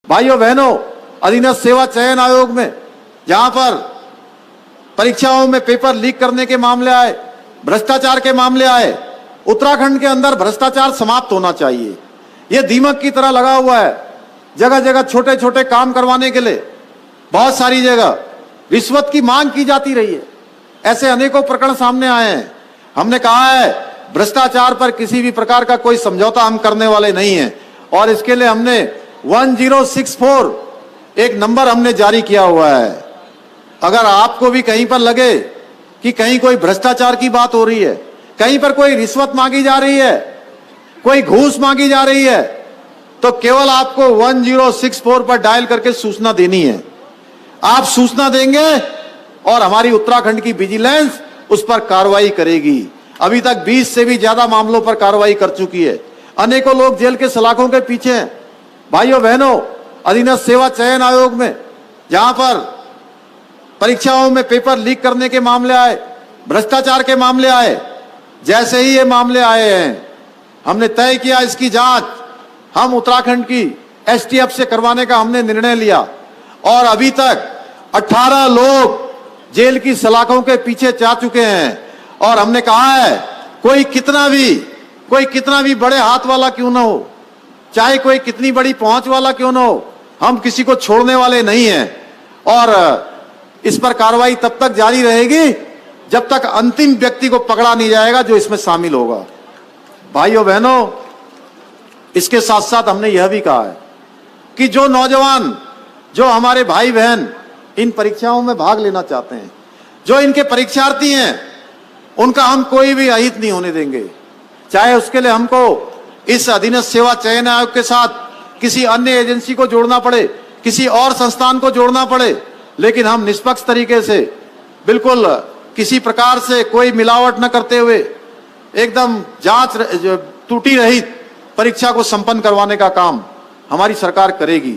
भाइयों बहनों, अधीनस्थ सेवा चयन आयोग में जहां पर परीक्षाओं में पेपर लीक करने के मामले आए, भ्रष्टाचार के मामले आए, उत्तराखंड के अंदर भ्रष्टाचार समाप्त होना चाहिए। यह दीमक की तरह लगा हुआ है। जगह जगह छोटे छोटे काम करवाने के लिए बहुत सारी जगह रिश्वत की मांग की जाती रही है। ऐसे अनेकों प्रकरण सामने आए हैं। हमने कहा है भ्रष्टाचार पर किसी भी प्रकार का कोई समझौता हम करने वाले नहीं हैं और इसके लिए हमने 1064 एक नंबर हमने जारी किया हुआ है। अगर आपको भी कहीं पर लगे कि कहीं कोई भ्रष्टाचार की बात हो रही है, कहीं पर कोई रिश्वत मांगी जा रही है, कोई घूस मांगी जा रही है, तो केवल आपको 1064 पर डायल करके सूचना देनी है। आप सूचना देंगे और हमारी उत्तराखंड की विजिलेंस उस पर कार्रवाई करेगी। अभी तक 20 से भी ज्यादा मामलों पर कार्रवाई कर चुकी है। अनेकों लोग जेल के सलाखों के पीछे हैं। भाइयों बहनों, अधीनस्थ सेवा चयन आयोग में जहां पर परीक्षाओं में पेपर लीक करने के मामले आए, भ्रष्टाचार के मामले आए, जैसे ही ये मामले आए हैं हमने तय किया इसकी जांच हम उत्तराखंड की एसटीएफ से करवाने का हमने निर्णय लिया और अभी तक 18 लोग जेल की सलाखों के पीछे जा चुके हैं। और हमने कहा है कोई कितना भी बड़े हाथ वाला क्यों ना हो, चाहे कोई कितनी बड़ी पहुंच वाला क्यों ना हो, हम किसी को छोड़ने वाले नहीं हैं और इस पर कार्रवाई तब तक जारी रहेगी जब तक अंतिम व्यक्ति को पकड़ा नहीं जाएगा जो इसमें शामिल होगा। भाइयों बहनों, इसके साथ साथ हमने यह भी कहा है कि जो नौजवान, जो हमारे भाई बहन इन परीक्षाओं में भाग लेना चाहते हैं, जो इनके परीक्षार्थी हैं, उनका हम कोई भी अहित नहीं होने देंगे। चाहे उसके लिए हमको इस अधीनस्थ सेवा चयन आयोग के साथ किसी अन्य एजेंसी को जोड़ना पड़े, किसी और संस्थान को जोड़ना पड़े, लेकिन हम निष्पक्ष तरीके से, बिल्कुल किसी प्रकार से कोई मिलावट न करते हुए, एकदम जांच त्रुटि रहित परीक्षा को संपन्न करवाने का काम हमारी सरकार करेगी।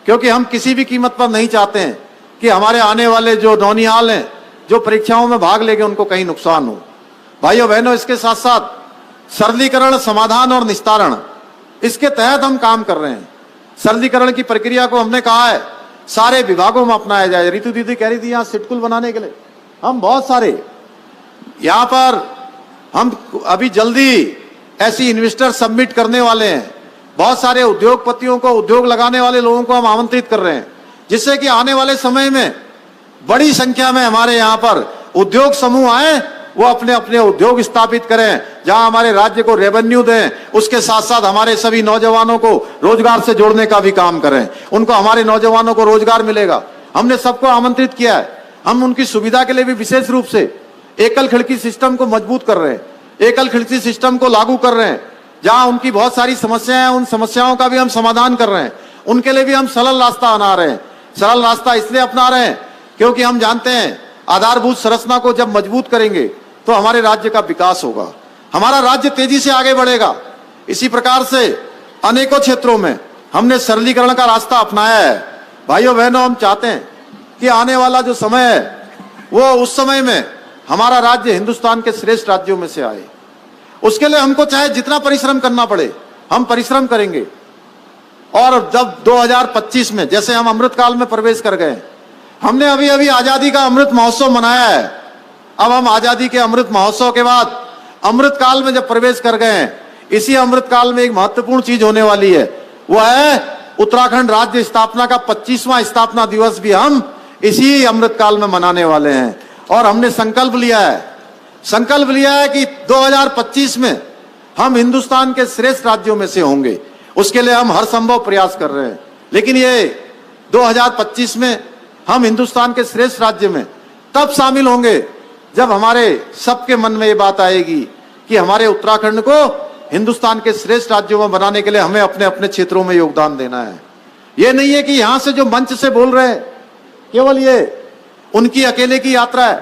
क्योंकि हम किसी भी कीमत पर नहीं चाहते हैं कि हमारे आने वाले जो नौनिहाल हैं, जो परीक्षाओं में भाग लेंगे, उनको कहीं नुकसान हो। भाइयों बहनों, इसके साथ साथ सरलीकरण, समाधान और निस्तारण, इसके तहत हम काम कर रहे हैं। सरलीकरण की प्रक्रिया को हमने कहा है सारे विभागों में अपनाया जाए। रितु दीदी कह रही थी यहाँ सिटकुल बनाने के लिए हम बहुत सारे यहाँ पर हम अभी जल्दी ऐसी इन्वेस्टर सबमिट करने वाले हैं। बहुत सारे उद्योगपतियों को, उद्योग लगाने वाले लोगों को हम आमंत्रित कर रहे हैं, जिससे कि आने वाले समय में बड़ी संख्या में हमारे यहाँ पर उद्योग समूह आए, वो अपने अपने उद्योग स्थापित करें, जहां हमारे राज्य को रेवेन्यू दें, उसके साथ साथ हमारे सभी नौजवानों को रोजगार से जोड़ने का भी काम करें। उनको, हमारे नौजवानों को रोजगार मिलेगा। हमने सबको आमंत्रित किया है। हम उनकी सुविधा के लिए भी विशेष रूप से एकल खिड़की सिस्टम को मजबूत कर रहे हैं, एकल खिड़की सिस्टम को लागू कर रहे हैं। जहां उनकी बहुत सारी समस्याएं हैं, उन समस्याओं का भी हम समाधान कर रहे हैं। उनके लिए भी हम सरल रास्ता अपना रहे हैं। सरल रास्ता इसलिए अपना रहे हैं क्योंकि हम जानते हैं आधारभूत संरचना को जब मजबूत करेंगे तो हमारे राज्य का विकास होगा, हमारा राज्य तेजी से आगे बढ़ेगा। इसी प्रकार से अनेकों क्षेत्रों में हमने सरलीकरण का रास्ता अपनाया है। भाइयों बहनों, हम चाहते हैं कि आने वाला जो समय है वो उस समय में हमारा राज्य हिंदुस्तान के श्रेष्ठ राज्यों में से आए। उसके लिए हमको चाहे जितना परिश्रम करना पड़े हम परिश्रम करेंगे। और जब 2025 में, जैसे हम अमृतकाल में प्रवेश कर गए, हमने अभी अभी आजादी का अमृत महोत्सव मनाया है। अब हम आजादी के अमृत महोत्सव के बाद अमृतकाल में जब प्रवेश कर गए हैं, इसी अमृतकाल में एक महत्वपूर्ण चीज होने वाली है, वो है उत्तराखंड राज्य स्थापना का 25वां स्थापना दिवस भी हम इसी अमृतकाल में मनाने वाले हैं। और हमने संकल्प लिया है कि 2025 में हम हिंदुस्तान के श्रेष्ठ राज्यों में से होंगे। उसके लिए हम हर संभव प्रयास कर रहे हैं। लेकिन ये 2025 में हम हिंदुस्तान के श्रेष्ठ राज्य में तब शामिल होंगे जब हमारे सबके मन में ये बात आएगी कि हमारे उत्तराखंड को हिंदुस्तान के श्रेष्ठ राज्यों में बनाने के लिए हमें अपने अपने क्षेत्रों में योगदान देना है। ये नहीं है कि यहां से जो मंच से बोल रहे हैं केवल ये उनकी अकेले की यात्रा है।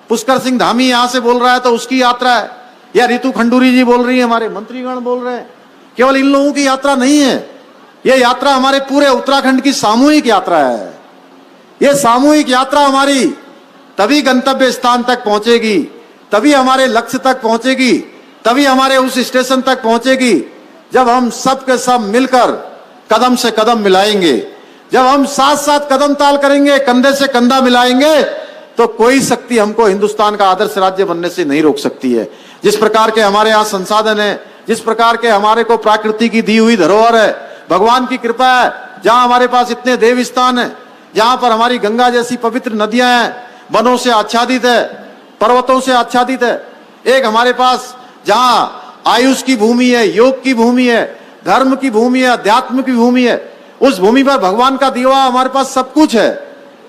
पुष्कर सिंह धामी यहां से बोल रहा है तो उसकी यात्रा है, या रितु खंडूरी जी बोल रही है, हमारे मंत्रीगण बोल रहे हैं, केवल इन लोगों की यात्रा नहीं है। ये यात्रा हमारे पूरे उत्तराखंड की सामूहिक यात्रा है। ये सामूहिक यात्रा हमारी तभी गंतव्य स्थान तक पहुंचेगी, तभी हमारे लक्ष्य तक पहुंचेगी, तभी हमारे उस स्टेशन तक पहुंचेगी जब हम सब के सब मिलकर कदम से कदम मिलाएंगे। जब हम साथ साथ कदम ताल करेंगे, कंधे से कंधा मिलाएंगे, तो कोई शक्ति हमको हिंदुस्तान का आदर्श राज्य बनने से नहीं रोक सकती है। जिस प्रकार के हमारे यहाँ संसाधन है, जिस प्रकार के हमारे को प्रकृति की दी हुई धरोहर है, भगवान की कृपा है, जहां हमारे पास इतने देव स्थान है, जहां पर हमारी गंगा जैसी पवित्र नदियां हैं, वनों से आच्छादित है, पर्वतों से आच्छादित है, एक हमारे पास जहां आयुष की भूमि है, योग की भूमि है, धर्म की भूमि है, अध्यात्म की भूमि है, उस भूमि पर भगवान का दिया हमारे पास सब कुछ है।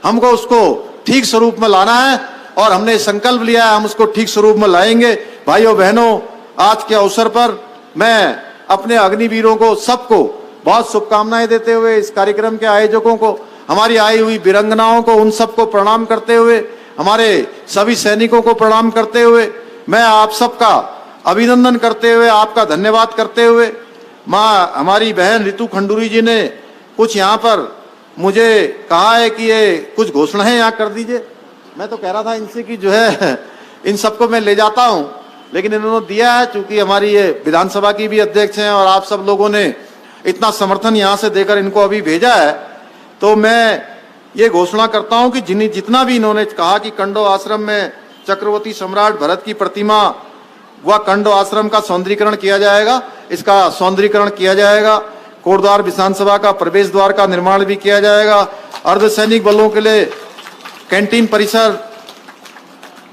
हमको उसको ठीक स्वरूप में लाना है और हमने संकल्प लिया है, हम उसको ठीक स्वरूप में लाएंगे। भाइयों बहनों, आज के अवसर पर मैं अपने अग्निवीरों को सबको बहुत शुभकामनाएं देते हुए, इस कार्यक्रम के आयोजकों को, हमारी आई हुई वीरांगनाओं को, उन सबको प्रणाम करते हुए, हमारे सभी सैनिकों को प्रणाम करते हुए, मैं आप सबका अभिनंदन करते हुए, आपका धन्यवाद करते हुए, माँ हमारी बहन रितु खंडूरी जी ने कुछ यहाँ पर मुझे कहा है कि ये कुछ घोषणाएं यहाँ कर दीजिए। मैं तो कह रहा था इनसे कि जो है इन सबको मैं ले जाता हूँ, लेकिन इन्होंने दिया है, चूंकि हमारी ये विधानसभा की भी अध्यक्ष हैं और आप सब लोगों ने इतना समर्थन यहाँ से देकर इनको अभी भेजा है, तो मैं ये घोषणा करता हूँ कि जितना भी इन्होंने कहा कि कंडो आश्रम में चक्रवर्ती सम्राट भरत की प्रतिमा व कंडो आश्रम का सौंदर्यीकरण किया जाएगा, इसका सौंदर्यीकरण किया जाएगा। कोटद्वार विधानसभा का प्रवेश द्वार का निर्माण भी किया जाएगा। अर्धसैनिक बलों के लिए कैंटीन परिसर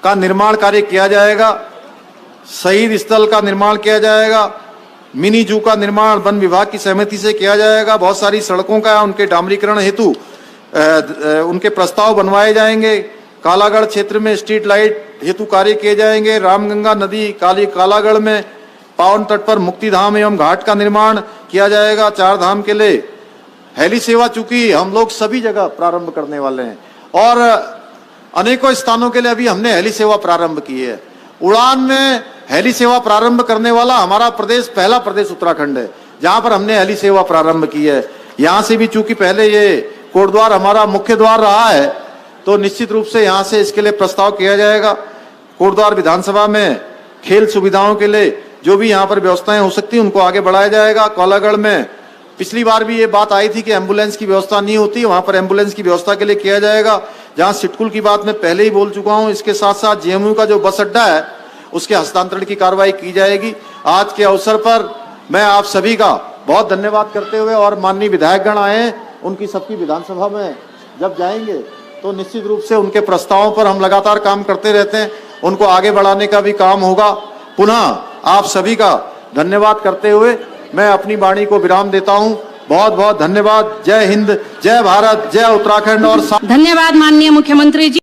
का निर्माण कार्य किया जाएगा। शहीद स्थल का निर्माण किया जाएगा। मिनी जू का निर्माण वन विभाग की सहमति से किया जाएगा। बहुत सारी सड़कों का उनके डामरीकरण हेतु उनके प्रस्ताव बनवाए जाएंगे। कालागढ़ क्षेत्र में स्ट्रीट लाइट हेतु कार्य किए जाएंगे। रामगंगा नदी कालागढ़ में पावन तट पर मुक्ति धाम एवं घाट का निर्माण किया जाएगा। 4 धाम के लिए हेली सेवा, चूंकि हम लोग सभी जगह प्रारंभ करने वाले हैं और अनेकों स्थानों के लिए अभी हमने हेली सेवा प्रारंभ की है। उड़ान में हेली सेवा प्रारंभ करने वाला हमारा प्रदेश, पहला प्रदेश उत्तराखंड है, जहां पर हमने हेली सेवा प्रारंभ की है। यहां से भी चूंकि पहले ये कोटद्वार हमारा मुख्य द्वार रहा है, तो निश्चित रूप से यहां से इसके लिए प्रस्ताव किया जाएगा। कोटद्वार विधानसभा में खेल सुविधाओं के लिए जो भी यहाँ पर व्यवस्थाएं हो सकती हैं उनको आगे बढ़ाया जाएगा। कालागढ़ में पिछली बार भी ये बात आई थी कि एम्बुलेंस की व्यवस्था नहीं होती, वहां पर एम्बुलेंस की व्यवस्था के लिए किया जाएगा। जहां सिटकुल की बात मैं पहले ही बोल चुका हूं, इसके साथ साथ जेएमयू का जो बस अड्डा है उसके हस्तांतरण की कार्रवाई की जाएगी। आज के अवसर पर मैं आप सभी का बहुत धन्यवाद करते हुए, और माननीय विधायकगण आए हैं, उनकी सबकी विधानसभा में जब जाएंगे तो निश्चित रूप से उनके प्रस्तावों पर हम लगातार काम करते रहते हैं, उनको आगे बढ़ाने का भी काम होगा। पुनः आप सभी का धन्यवाद करते हुए मैं अपनी वाणी को विराम देता हूं। बहुत बहुत धन्यवाद। जय हिंद, जय भारत, जय उत्तराखंड। और धन्यवाद माननीय मुख्यमंत्री जी।